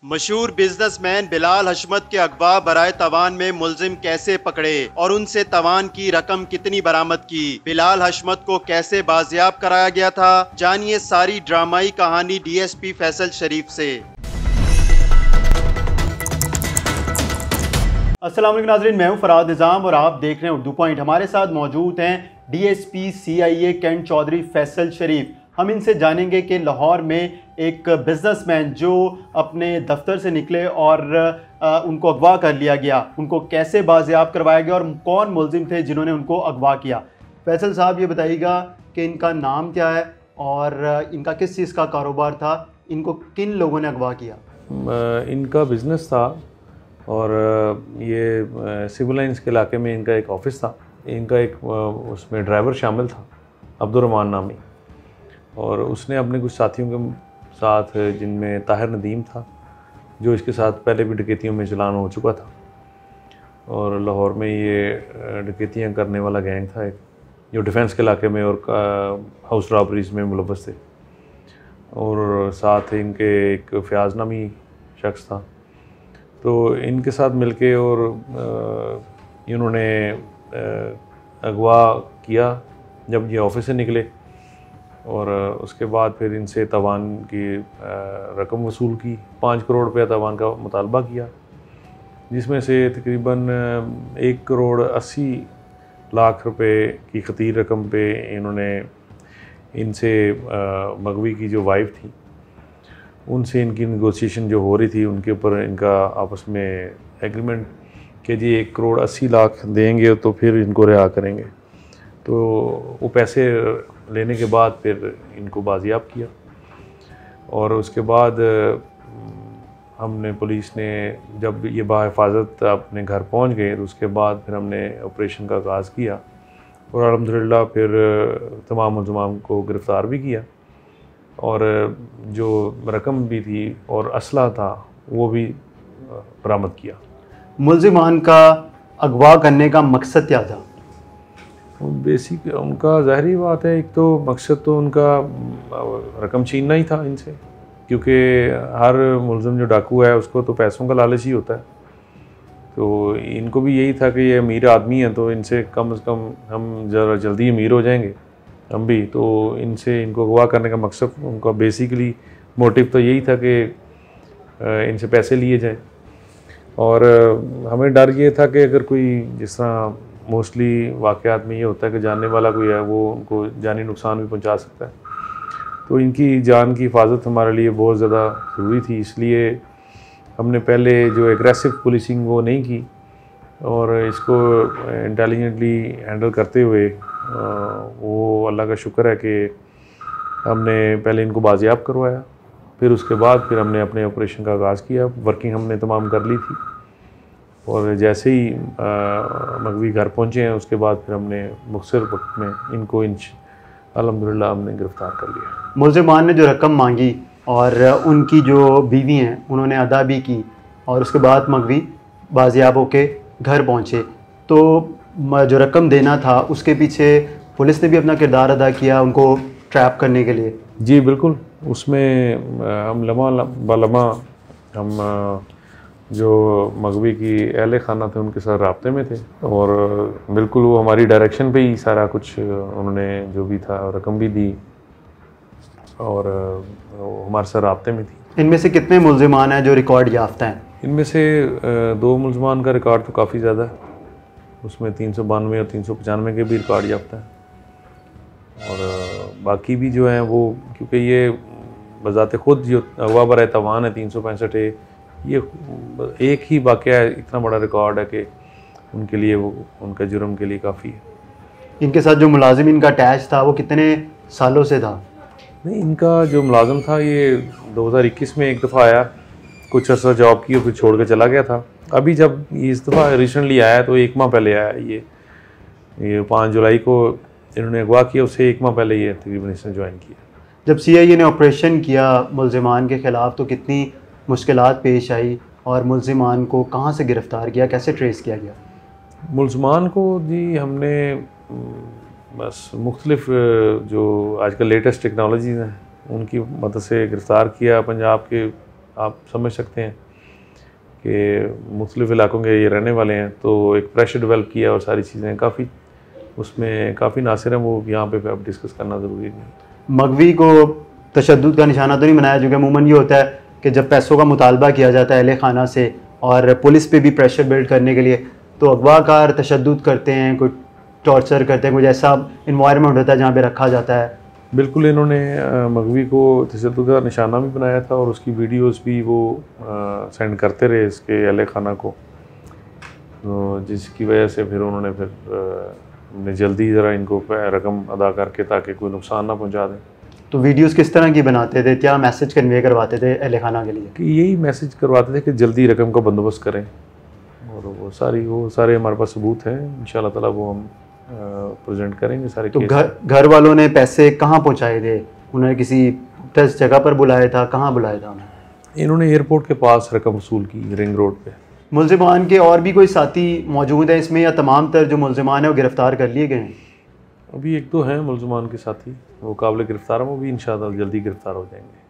मशहूर बिजनेसमैन बिलाल हशमत के अगवा बराए तवान में मुलजिम कैसे पकड़े और उनसे तवान की रकम कितनी बरामद की, बिलाल हशमत को कैसे बाजियाब कराया गया था, जानिए सारी ड्रामाई कहानी डीएसपी फैसल शरीफ से। अस्सलाम वालेकुम नाज़रीन, मैं हूं फराद निज़ाम और आप देख रहे हैं उर्दू पॉइंट। हमारे साथ मौजूद हैं DSP CIA cantt Chaudhary Faisal Sharif. हम इनसे जानेंगे कि लाहौर में एक बिजनेसमैन जो अपने दफ्तर से निकले और उनको अगवा कर लिया गया, उनको कैसे बाजियाब करवाया गया और कौन मुलजिम थे जिन्होंने उनको अगवा किया। फैसल साहब, ये बताइएगा कि इनका नाम क्या है और इनका किस चीज़ का कारोबार था, इनको किन लोगों ने अगवा किया? इनका बिज़नेस था और ये सिविल लाइंस के इलाके में इनका एक ऑफ़िस था। इनका एक उसमें ड्राइवर शामिल था, अब्दुर्रहमान नामी, और उसने अपने कुछ साथियों के साथ, जिनमें ताहिर नदीम था, जो इसके साथ पहले भी डकैतियों में चलान हो चुका था, और लाहौर में ये डकैतियाँ करने वाला गैंग था एक, जो डिफेंस के इलाके में और हाउस रॉबरीज में मुलव्वस थे। और साथ इनके एक फ़याज़ नामी शख्स था। तो इनके साथ मिलके और इन्होंने अगवा किया जब ये ऑफिस से निकले, और उसके बाद फिर इनसे तवान की रकम वसूल की। 5 करोड़ रुपया तवान का मुतालबा किया, जिसमें से तकरीबन 1 करोड़ 80 लाख रुपए की खतीर रकम पे इन्होंने इनसे मगवी की जो वाइफ थी, उनसे इनकी नेगोशिएशन जो हो रही थी, उनके ऊपर इनका आपस में एग्रीमेंट कि जी 1 करोड़ 80 लाख देंगे तो फिर इनको रिहा करेंगे। तो वो पैसे लेने के बाद फिर इनको बाजियाब किया, और उसके बाद हमने, पुलिस ने, जब ये बाहिफाजत अपने घर पहुंच गए तो उसके बाद फिर हमने ऑपरेशन का आगाज़ किया, और अल्हम्दुलिल्लाह फिर तमाम मुलज़िमान को गिरफ़्तार भी किया, और जो रकम भी थी और असला था वो भी बरामद किया। मुलजिमान का अगवा करने का मकसद क्या था? बेसिक उनका ज़ाहिरी बात है, एक तो मकसद तो उनका रकम छीनना ही था इनसे, क्योंकि हर मुलजिम जो डाकू है उसको तो पैसों का लालच ही होता है। तो इनको भी यही था कि ये अमीर आदमी है तो इनसे कम से कम हम ज़रा जल्दी अमीर हो जाएंगे हम भी। तो इनसे इनको अगवा करने का मकसद, उनका बेसिकली मोटिव तो यही था कि इनसे पैसे लिए जाएं। और हमें डर ये था कि अगर कोई, जिस तरह मोस्टली वाक़यात में ये होता है कि जानने वाला कोई है, वो उनको जानी नुकसान भी पहुंचा सकता है, तो इनकी जान की हिफाजत हमारे लिए बहुत ज़्यादा ज़रूरी थी। इसलिए हमने पहले जो एग्रेसिव पुलिसिंग वो नहीं की, और इसको इंटेलिजेंटली हैंडल करते हुए वो अल्लाह का शुक्र है कि हमने पहले इनको बाजियाब करवाया, फिर उसके बाद फिर हमने अपने ऑपरेशन का आगाज़ किया। वर्किंग हमने तमाम कर ली थी, और जैसे ही मगवी घर पहुँचे हैं उसके बाद फिर हमने मुख्तसर वक्त में इनको अल्हम्दुलिल्लाह हमने गिरफ़्तार कर लिया। मुलजिमान ने जो रकम मांगी और उनकी जो बीवी हैं उन्होंने अदा भी की, और उसके बाद मगवी बाजियाब होके घर पहुँचे। तो जो रकम देना था उसके पीछे पुलिस ने भी अपना किरदार अदा किया उनको ट्रैप करने के लिए। जी बिल्कुल, उसमें हम लम्हा बलम्हा हम जो मगवी की अहले खाना थे उनके साथ राब्ते में थे, और बिल्कुल वो हमारी डायरेक्शन पे ही सारा कुछ उन्होंने जो भी था रकम भी दी, और हमारे साथ राब्ते में थी। इनमें से कितने मुलजिमान हैं जो रिकॉर्ड याफ्ता हैं? इनमें से 2 मुलजिमान का रिकॉर्ड तो काफ़ी ज़्यादा है, उसमें 392 और 395 के भी रिकॉर्ड याफ्ता है, और बाकी भी जो हैं वो, क्योंकि ये बज़ाते ख़ुद जो अगवा बराए तवान है 365, ये एक ही वाक़या है, इतना बड़ा रिकॉर्ड है कि उनके लिए, वो उनका जुर्म के लिए काफ़ी है। इनके साथ जो मुलाजिम इनका अटैच था वो कितने सालों से था? नहीं, इनका जो मुलाजिम था ये 2021 में एक दफ़ा आया, कुछ अर्सा जॉब की और फिर छोड़ कर चला गया था। अभी जब इस दफ़ा रिसेंटली आया तो 1 माह पहले आया। ये 5 जुलाई को इन्होंने अगवा किया, उससे 1 माह पहले ये तकरीबन इसने ज्वाइन किया। जब CIA ने ऑपरेशन किया मुलजिमान के ख़िलाफ़ तो कितनी मुश्किलात पेश आई, और मुलजिमान को कहाँ से गिरफ़्तार किया, कैसे ट्रेस किया गया? मुलजिमान को जी हमने बस मुख्तलिफ जो आजकल लेटेस्ट टेक्नोलॉजीज़ हैं उनकी मदद से गिरफ़्तार किया। पंजाब के आप समझ सकते हैं कि मुख्तलिफ इलाकों के ये रहने वाले हैं, तो एक प्रेशर डेवलप किया और सारी चीज़ें काफ़ी उसमें काफ़ी नासिर हैं, वो यहाँ पे अब डिस्कस करना ज़रूरी नहीं। मगवी को तशद्दुद का निशाना तो नहीं बनाया, क्योंकि अमूमन ये होता है कि जब पैसों का मुतालबा किया जाता है अहले खाना से और पुलिस पे भी प्रेशर बिल्ड करने के लिए, तो अगवाकार तशद्दुद करते हैं, कोई टॉर्चर करते हैं, कुछ ऐसा इन्वायरमेंट होता है जहाँ पे रखा जाता है। बिल्कुल, इन्होंने मगवी को तशद्दुद का निशाना भी बनाया था और उसकी वीडियोस भी वो सेंड करते रहे इसके अहले खाना को, तो जिसकी वजह से फिर उन्होंने फिर जल्दी ज़रा इनको रकम अदा करके ताकि कोई नुकसान ना पहुंचा दें। तो वीडियोस किस तरह की बनाते थे, क्या मैसेज कन्वे करवाते थे अहले खाना के लिए? कि यही मैसेज करवाते थे कि जल्दी रकम का बंदोबस्त करें, और वो सारे हमारे पास सबूत हैं, इंशाल्लाह ताला वो हम प्रेजेंट करेंगे सारे। तो घर वालों ने पैसे कहाँ पहुँचाए थे? उन्होंने किसी टेस्ट जगह पर बुलाया था, कहाँ बुलाया था उन्हें? इन्होंने एयरपोर्ट के पास रकम वसूल की, रिंग रोड पे। मुलजिमान के और भी कोई साथी मौजूद हैं इसमें, या तमाम तर जो मुलजिमान हैं वो गिरफ़्तार कर लिए गए हैं? अभी एक दो हैं मुलजिमान के साथी, वो काबिल गिरफ़्तार हैं, वो भी इंशाअल्लाह जल्दी गिरफ़्तार हो जाएंगे।